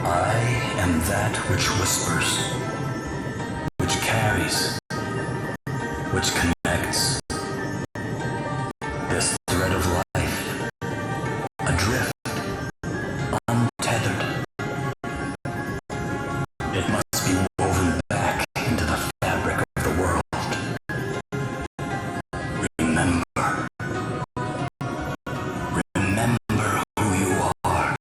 I am that which whispers, which carries, which connects. This thread of life, adrift, untethered. It must be woven back into the fabric of the world. Remember. Remember who you are.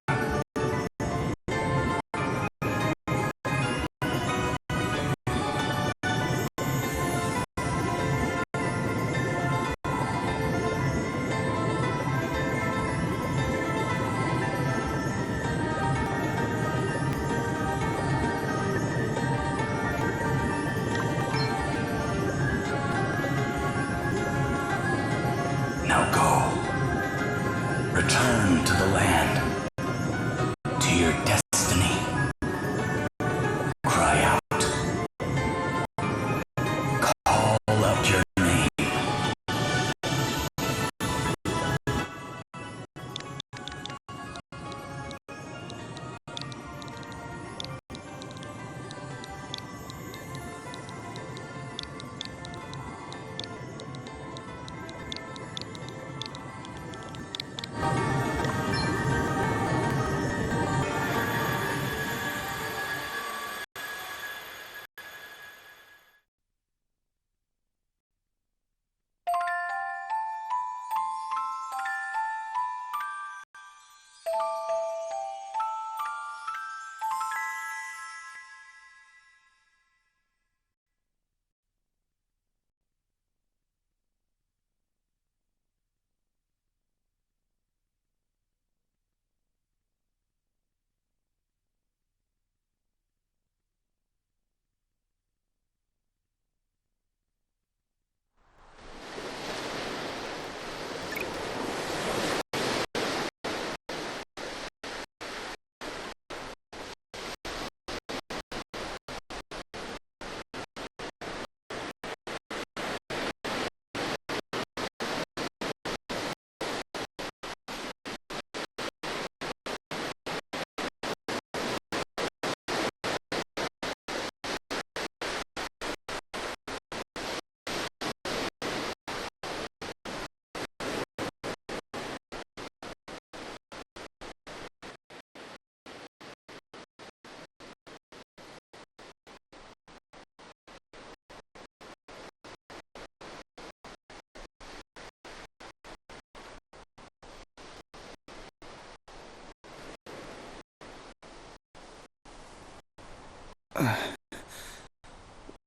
Now go. Return to the land, to your destiny. Cry out. Call out your name.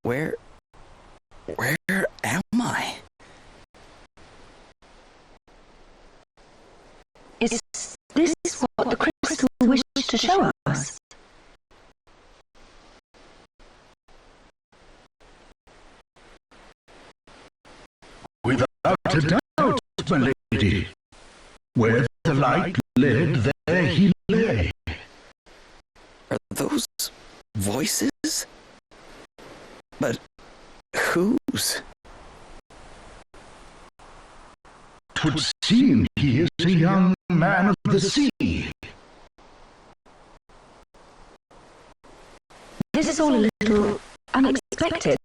Where am I? Is this what the crystal wished to show us? Without a doubt, my lady. Where the light led, there he lay. Are those voices? But whose? 'Twould seem he is a young man of the sea. This is all a little unexpected,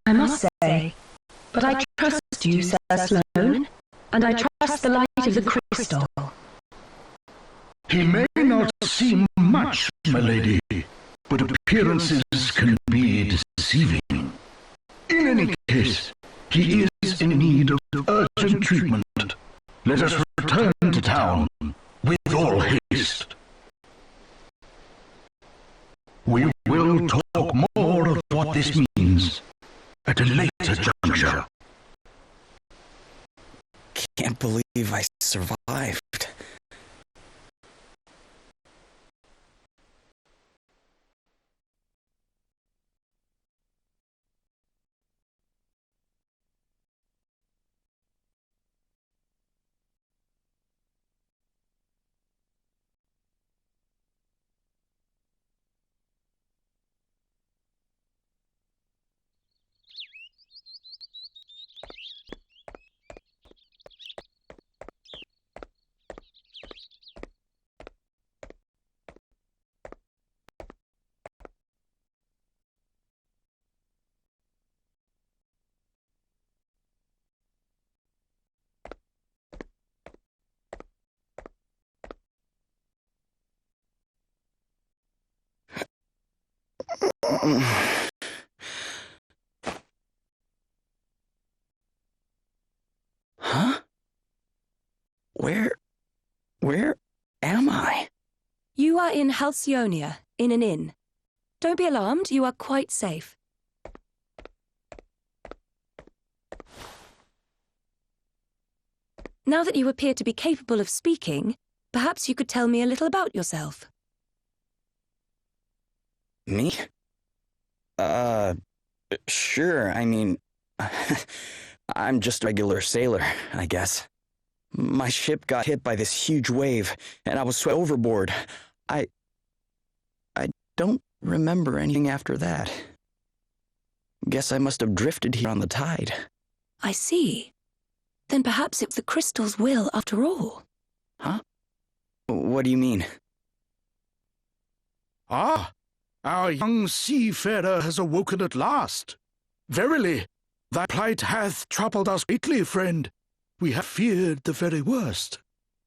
I must say. But I trust you, Sir Sloane, and I trust the light of the crystal. He may not seem much, my lady, but appearances can be deceiving. In any case, he is in need of urgent treatment. Let us return to town with all haste. We will talk more of what this means at a later juncture. Can't believe I survived. Huh? Where am I? You are in Halcyonia, in an inn. Don't be alarmed, you are quite safe. Now that you appear to be capable of speaking, perhaps you could tell me a little about yourself. Me? Sure, I mean, I'm just a regular sailor, I guess. My ship got hit by this huge wave, and I was swept overboard. I don't remember anything after that. Guess I must have drifted here on the tide. I see. Then perhaps it's the crystal's will after all. Huh? What do you mean? Ah, our young seafarer has awoken at last. Verily, thy plight hath troubled us greatly, friend. We have feared the very worst.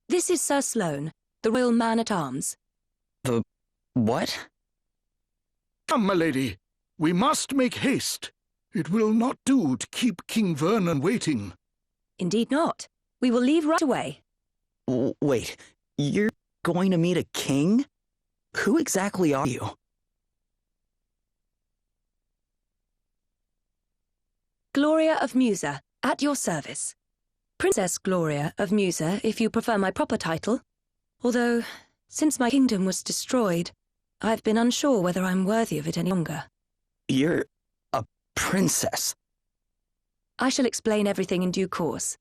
This is Sir Sloane, the royal man-at-arms. The what? Come, my lady, we must make haste. It will not do to keep King Vernon waiting. Indeed not. We will leave right away. Wait, you're going to meet a king? Who exactly are you? Gloria of Musa, at your service. Princess Gloria of Musa, if you prefer my proper title. Although, since my kingdom was destroyed, I've been unsure whether I'm worthy of it any longer. You're a princess. I shall explain everything in due course.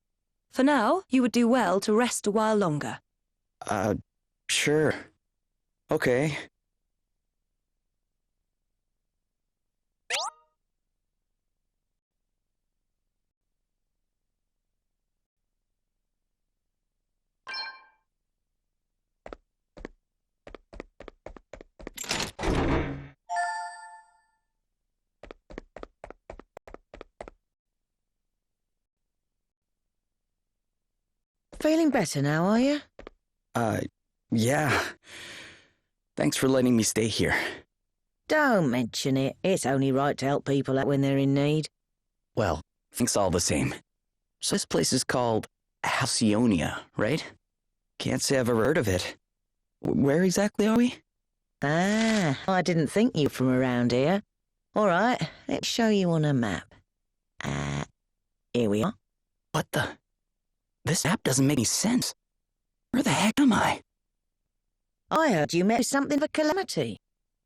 For now, you would do well to rest a while longer. Sure. Okay. Feeling better now, are you? Yeah. Thanks for letting me stay here. Don't mention it. It's only right to help people out when they're in need. Well, thanks all the same. So this place is called Halcyonia, right? Can't say I've ever heard of it. Where exactly are we? Ah, I didn't think you were from around here. All right, let's show you on a map. Here we are. What the? This map doesn't make any sense. Where the heck am I? I heard you met with something of a calamity.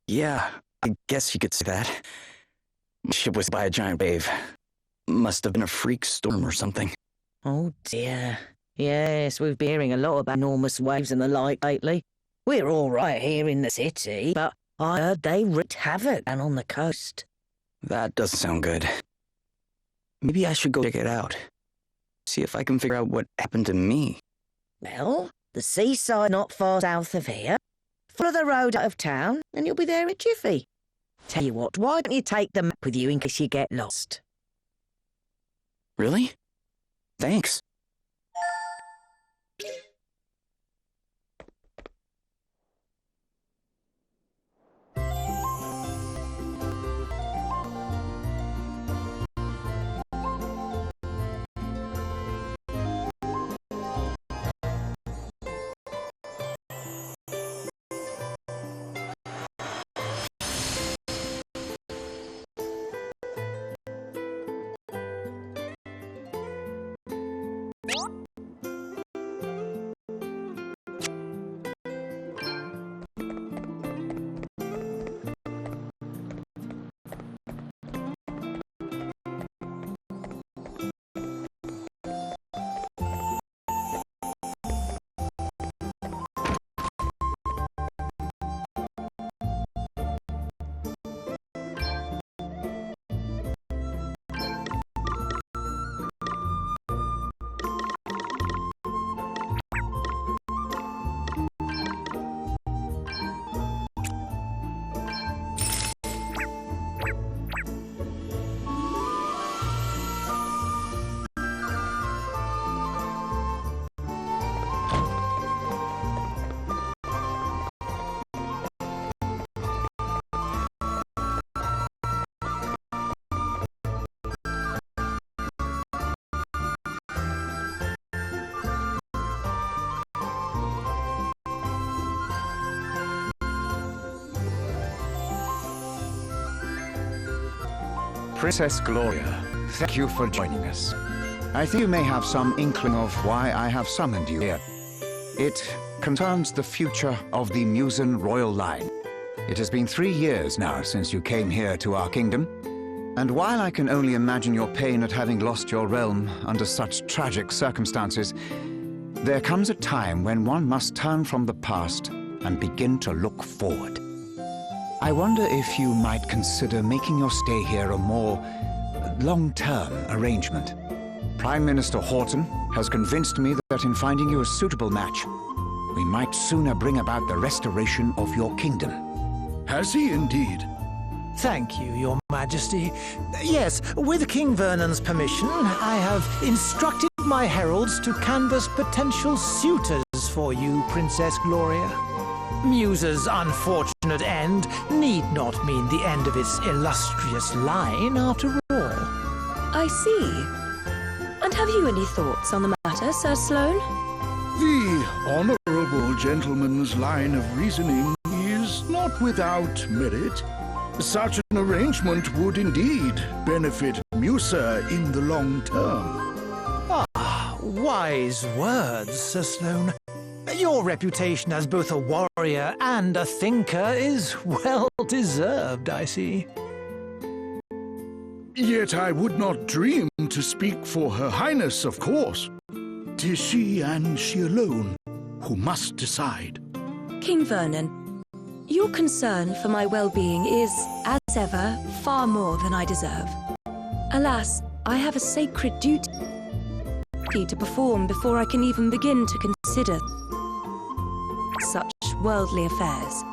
Yeah, I guess you could say that. My ship was by a giant wave. Must have been a freak storm or something. Oh dear. Yes, we've been hearing a lot about enormous waves and the like lately. We're all right here in the city, but I heard they wreaked havoc down on the coast. That doesn't sound good. Maybe I should go check it out. See if I can figure out what happened to me. Well, the seaside not far south of here. Follow the road out of town, and you'll be there in a jiffy. Tell you what, why don't you take the map with you in case you get lost? Really? Thanks. Princess Gloria, thank you for joining us. I think you may have some inkling of why I have summoned you here. It concerns the future of the Musen royal line. It has been 3 years now since you came here to our kingdom, and while I can only imagine your pain at having lost your realm under such tragic circumstances, there comes a time when one must turn from the past and begin to look forward. I wonder if you might consider making your stay here a more long-term arrangement. Prime Minister Horton has convinced me that in finding you a suitable match, we might sooner bring about the restoration of your kingdom. Has he indeed? Thank you, Your Majesty. Yes, with King Vernon's permission, I have instructed my heralds to canvass potential suitors for you, Princess Gloria. Musa's unfortunate end need not mean the end of its illustrious line, after all. I see. And have you any thoughts on the matter, Sir Sloane? The honorable gentleman's line of reasoning is not without merit. Such an arrangement would indeed benefit Musa in the long term. Ah, wise words, Sir Sloane. Your reputation as both a warrior and a thinker is well deserved, I see. Yet I would not dream to speak for Her Highness, of course. 'Tis she and she alone who must decide. King Vernon, your concern for my well-being is, as ever, far more than I deserve. Alas, I have a sacred duty to perform before I can even begin to consider such worldly affairs.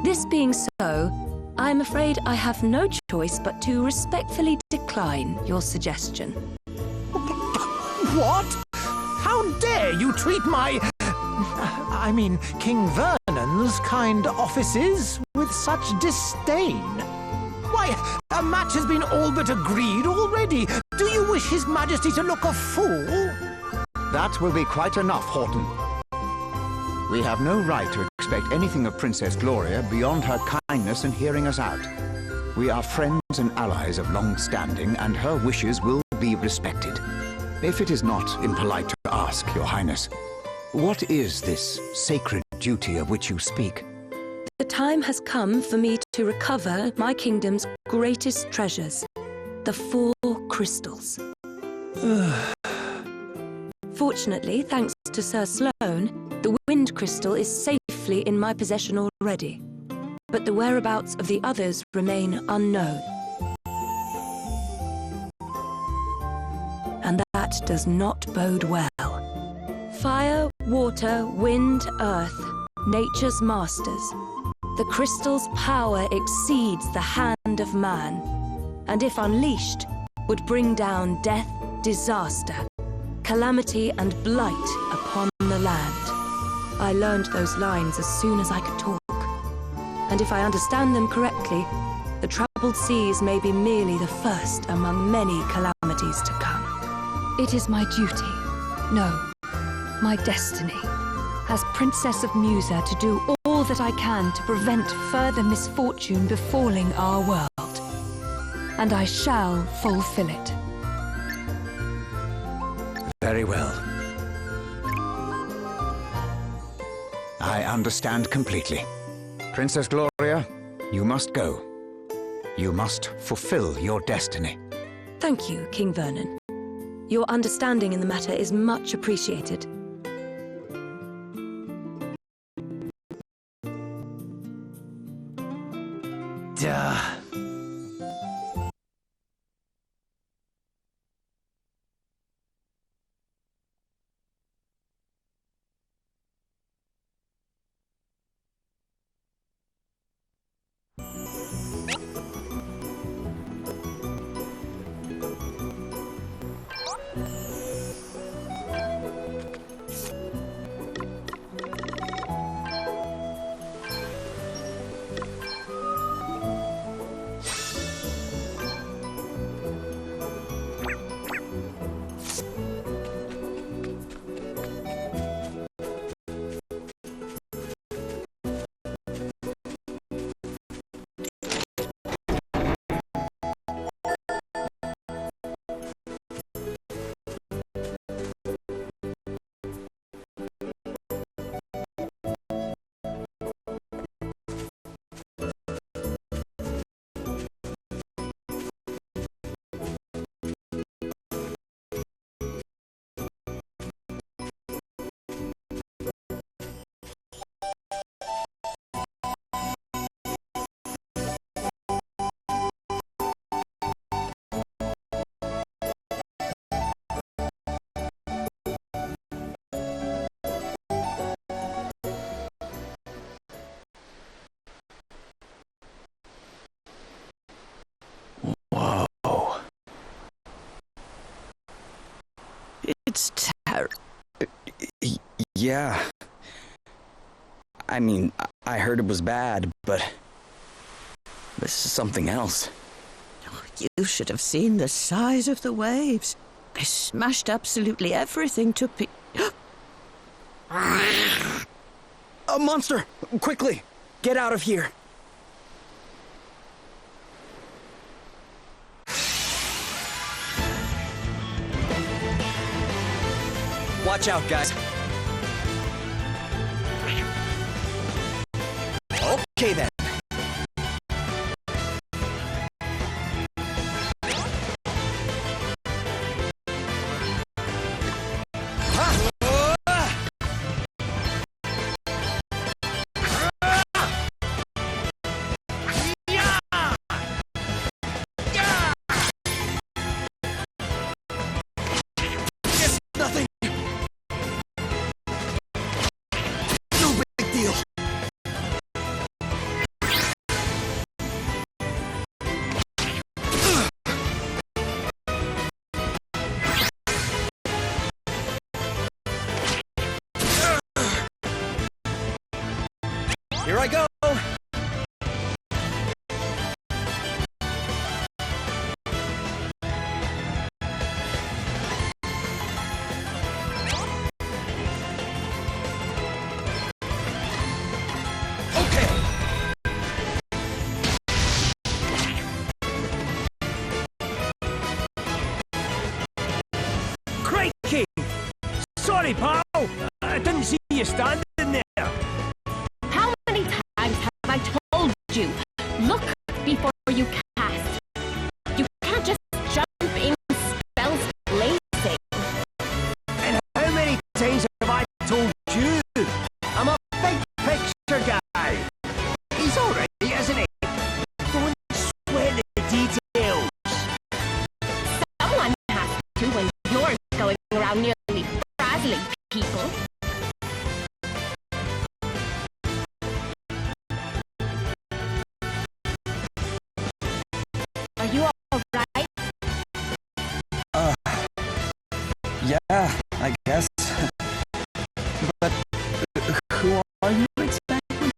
This being so, I am afraid I have no choice but to respectfully decline your suggestion. What? How dare you treat King Vernon's kind offices with such disdain? Why, a match has been all but agreed already. Do you wish His Majesty to look a fool? That will be quite enough, Horton. We have no right to expect anything of Princess Gloria beyond her kindness in hearing us out. We are friends and allies of long standing, and her wishes will be respected. If it is not impolite to ask, Your Highness, what is this sacred duty of which you speak? The time has come for me to recover my kingdom's greatest treasures, the 4 crystals. Fortunately, thanks to Sir Sloane, the wind crystal is safely in my possession already, but the whereabouts of the others remain unknown. And that does not bode well. Fire, water, wind, earth, nature's masters. The crystal's power exceeds the hand of man, and if unleashed, would bring down death, disaster, calamity and blight upon the land. I learned those lines as soon as I could talk. And if I understand them correctly, the troubled seas may be merely the first among many calamities to come. It is my duty, no, my destiny, as Princess of Musa to do all that I can to prevent further misfortune befalling our world. And I shall fulfill it. Very well. I understand completely. Princess Gloria, you must go. You must fulfill your destiny. Thank you, King Vernon. Your understanding in the matter is much appreciated. Duh. That's terrible. Yeah. I mean, I heard it was bad, but this is something else. You should have seen the size of the waves. They smashed absolutely everything to A monster! Quickly! Get out of here! Watch out, guys. Okay then. Here I go! Okay! Crikey! Sorry, pal! I didn't see you standing there. How many times have I told you? Look before you cast. You can't just jump in spells blazing. And how many times have I told you? I'm a big picture guy. He's alright, isn't he? Don't sweat the details. Someone has to when you're going around nearly frazzling people. Are you alright? Yeah, I guess. But who are you exactly?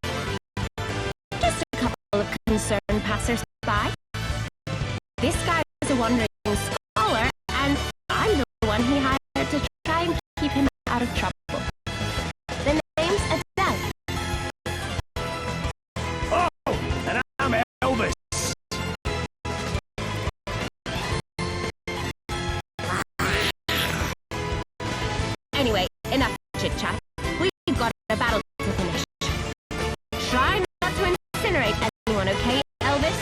Just a couple of concerned passers-by. This guy is a wandering scholar, and I'm the one he hired to try and keep him out of trouble. The name's Adele. Oh, and I'm Elvis. Anyway, enough chit-chat. We've got a battle to finish. Try not to incinerate anyone, okay, Elvis?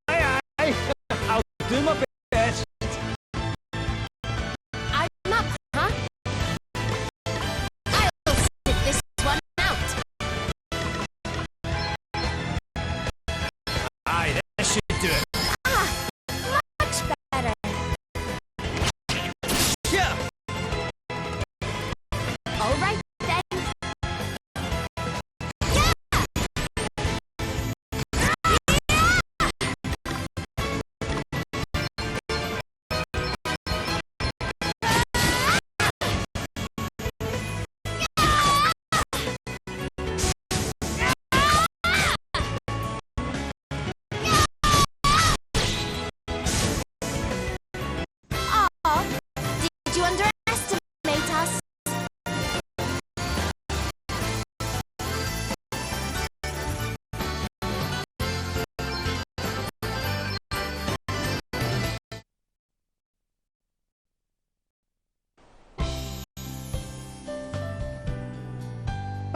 Aye, aye. I'll do my best. I'm up, huh? I'll sit this one out. Aye, that should do it. Much better. Yeah. All right, then. Aw, did you underestimate us?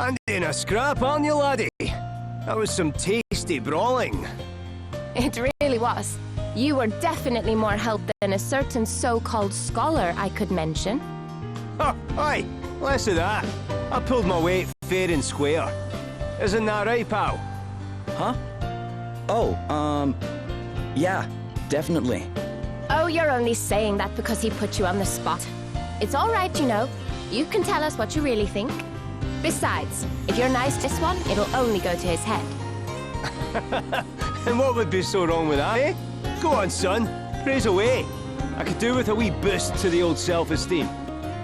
And in a scrap, aren't you, laddie? That was some tasty brawling. It really was. You were definitely more help than a certain so-called scholar I could mention. Oh, aye, less of that. I pulled my weight fair and square. Isn't that right, pal? Huh? Oh, yeah, definitely. Oh, you're only saying that because he put you on the spot. It's all right, you know. You can tell us what you really think. Besides, if you're nice to this one, it'll only go to his head. And what would be so wrong with that, eh? Go on, son. Praise away. I could do with a wee boost to the old self-esteem.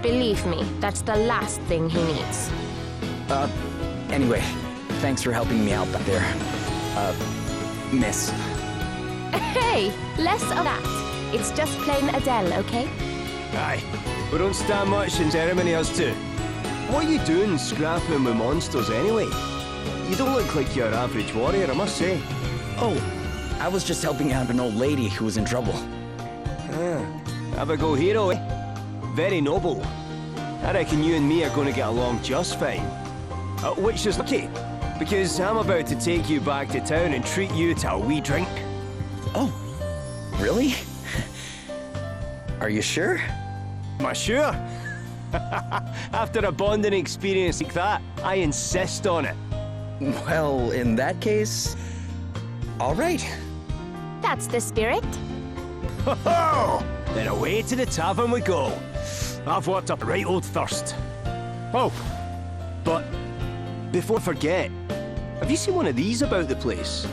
Believe me, that's the last thing he needs. Anyway, thanks for helping me out back there. Miss. Hey, less of that. It's just plain Adele, okay? Aye, we don't stand much in ceremony, us two. What are you doing scrapping with monsters anyway? You don't look like your average warrior, I must say. Oh, I was just helping out an old lady who was in trouble. Have a go, hero, eh? Very noble. I reckon you and me are going to get along just fine. Which is lucky, because I'm about to take you back to town and treat you to a wee drink. Oh, really? Are you sure? Am I sure? After a bonding experience like that, I insist on it. Well, in that case, all right. That's the spirit. Ho-ho! Then away to the tavern we go. I've worked up a right old thirst. Oh, but before I forget, have you seen one of these about the place?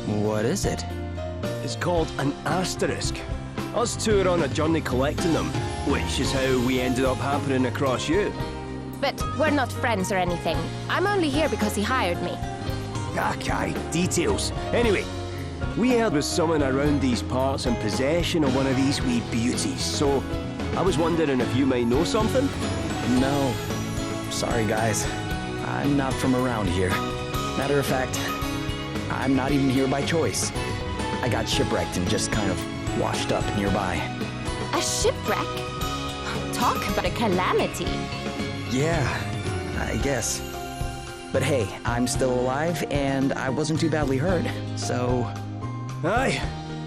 What is it? It's called an asterisk. Us two are on a journey collecting them, which is how we ended up happening across you. But we're not friends or anything. I'm only here because he hired me. Okay, details. Anyway, we heard was someone around these parts in possession of one of these wee beauties, so I was wondering if you might know something? No. Sorry, guys. I'm not from around here. Matter of fact, I'm not even here by choice. I got shipwrecked and just kind of washed up nearby. A shipwreck? Talk about a calamity. Yeah, I guess. But hey, I'm still alive, and I wasn't too badly hurt, so... Aye,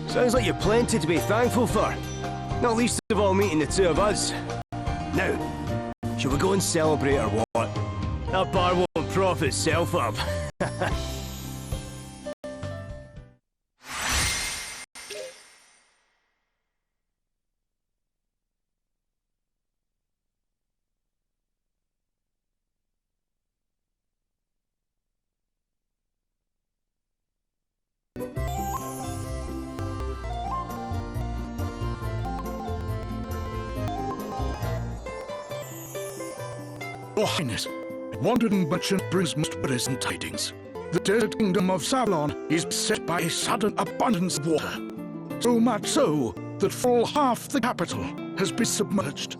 sounds like you've plenty to be thankful for. Not least of all meeting the two of us. Now, shall we go and celebrate or what? That bar won't prop itself up. Your Highness, a wandering merchant brings most present tidings. The desert kingdom of Savlon is beset by a sudden abundance of water. So much so that full half the capital has been submerged.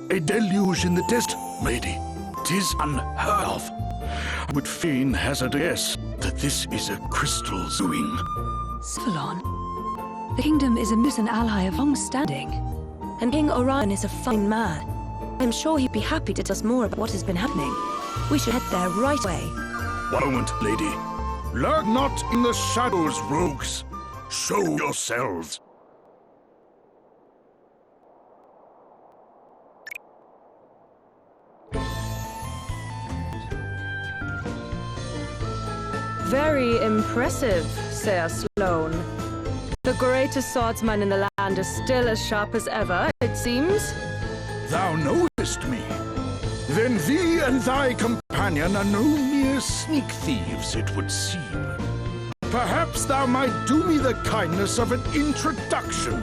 A deluge in the desert, lady. 'Tis unheard of. I would fain hazard a guess that this is a crystal's doing. Savlon? The kingdom is a Musan ally of long standing. And King Orion is a fine man. I'm sure he'd be happy to tell us more about what has been happening. We should head there right away. One moment, lady. Lurk not in the shadows, rogues. Show yourselves. Very impressive, Sir Sloane. The greatest swordsman in the land is still as sharp as ever, it seems. Thou knowest me. Then thee and thy companion are no mere sneak thieves, it would seem. Perhaps thou might do me the kindness of an introduction.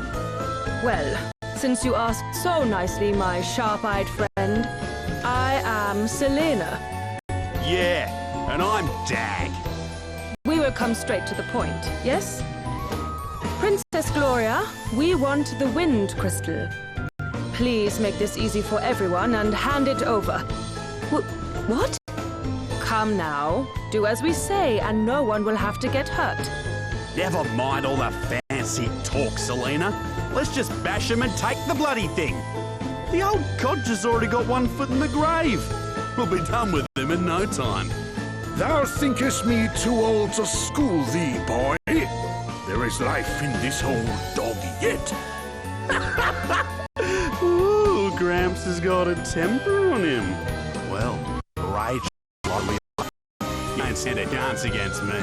Well, since you asked so nicely, my sharp-eyed friend, I am Selena. Yeah, and I'm Dag. We will come straight to the point, yes? Princess Gloria, we want the Wind Crystal. Please make this easy for everyone and hand it over. What? Come now. Do as we say, and no one will have to get hurt. Never mind all the fancy talk, Selena. Let's just bash him and take the bloody thing. The old codger's already got 1 foot in the grave. We'll be done with him in no time. Thou thinkest me too old to school thee, boy. There is life in this old dog yet. Ooh, Gramps has got a temper on him. Well, rage lovely. You ain't stand a chance against me.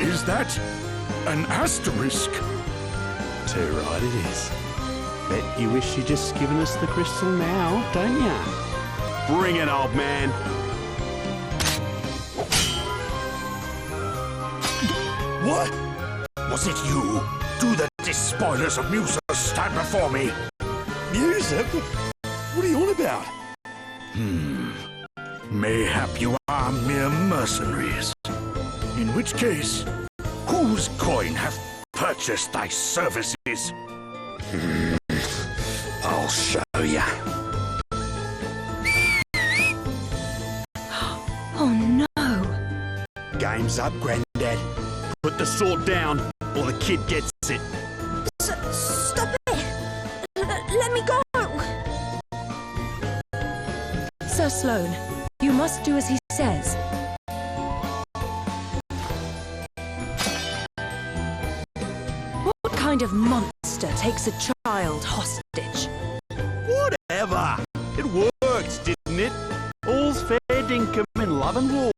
Is that an asterisk? Too right it is. Bet you wish you'd just given us the crystal now, don't ya? Bring it, old man. What? Was it you? Do the spoilers of Musa stand before me. Musa? What are you on about? Mayhap you are mere mercenaries. In which case, whose coin hath purchased thy services? I'll show ya. Oh no! Game's up, Grandad. Put the sword down, or the kid gets it. Stop it! Let me go! Sir Sloane, you must do as he says. What kind of monster takes a child hostage? Whatever. It worked, didn't it? All's fair dinkum in love and war.